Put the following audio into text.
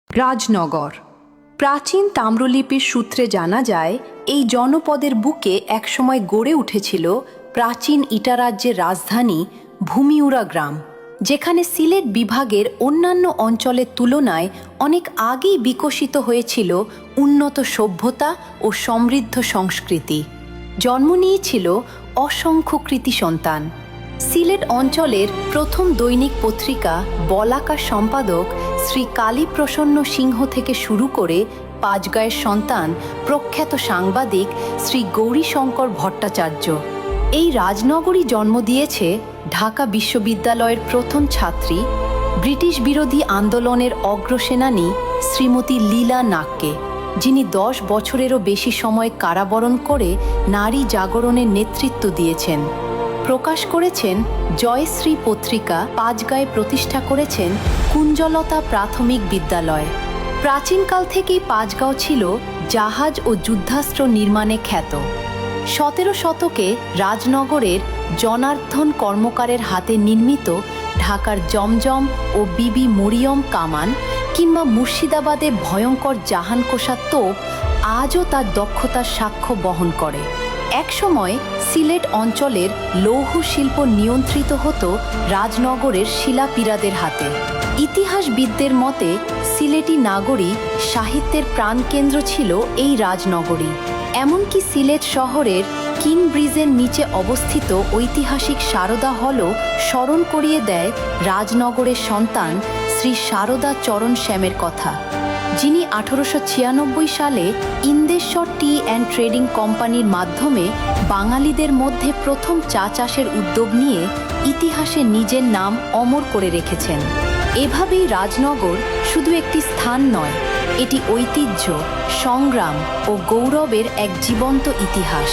রাজনগর। প্রাচীন তাম্রলিপির সূত্রে জানা যায়, এই জনপদের বুকে একসময় গড়ে উঠেছিল প্রাচীন ইটারাজ্যের রাজধানী ভূমিউরা গ্রাম, যেখানে সিলেট বিভাগের অন্যান্য অঞ্চলের তুলনায় অনেক আগেই বিকশিত হয়েছিল উন্নত সভ্যতা ও সমৃদ্ধ সংস্কৃতি। জন্ম নিয়েছিল অসংখ্য কৃতি সন্তান। সিলেট অঞ্চলের প্রথম দৈনিক পত্রিকা বলাকার সম্পাদক শ্রী কালীপ্রসন্ন সিংহ থেকে শুরু করে পাঁচগাঁয়ের সন্তান প্রখ্যাত সাংবাদিক শ্রী গৌরীশঙ্কর ভট্টাচার্য। এই রাজনগরই জন্ম দিয়েছে ঢাকা বিশ্ববিদ্যালয়ের প্রথম ছাত্রী, ব্রিটিশ বিরোধী আন্দোলনের অগ্রসেনানী শ্রীমতী লীলা নাগকে, যিনি 10 বছরেরও বেশি সময় কারাবরণ করে নারী জাগরণের নেতৃত্ব দিয়েছেন। প্রকাশ করেছেন জয়শ্রী পত্রিকা, পাঁচগাঁয়ে প্রতিষ্ঠা করেছেন কুঞ্জলতা প্রাথমিক বিদ্যালয়। প্রাচীনকাল থেকেই পাঁচগাঁও ছিল জাহাজ ও যুদ্ধাস্ত্র নির্মাণে খ্যাত। 17 শতকে রাজনগরের জনার্দন কর্মকারের হাতে নির্মিত ঢাকার জমজম ও বিবি মরিয়ম কামান কিংবা মুর্শিদাবাদের ভয়ঙ্কর জাহানকোষা তোপ আজও তার দক্ষতার সাক্ষ্য বহন করে। একসময় সিলেট অঞ্চলের লৌহ শিল্প নিয়ন্ত্রিত হতো রাজনগরের শিলাপীরাদের হাতে। ইতিহাসবিদদের মতে সিলেটি নাগরী সাহিত্যের প্রাণকেন্দ্র ছিল এই রাজনগরী। এমনকি সিলেট শহরের কিং ব্রিজের নিচে অবস্থিত ঐতিহাসিক সারদা হলও স্মরণ করিয়ে দেয় রাজনগরের সন্তান শ্রী সারদা চরণ শ্যামের কথা, যিনি 1896 সালে ইন্দেশ্বর টি অ্যান্ড ট্রেডিং কোম্পানির মাধ্যমে বাঙালিদের মধ্যে প্রথম চা চাষের উদ্যোগ নিয়ে ইতিহাসে নিজের নাম অমর করে রেখেছেন। এভাবেই রাজনগর শুধু একটি স্থান নয়, এটি ঐতিহ্য, সংগ্রাম ও গৌরবের এক জীবন্ত ইতিহাস।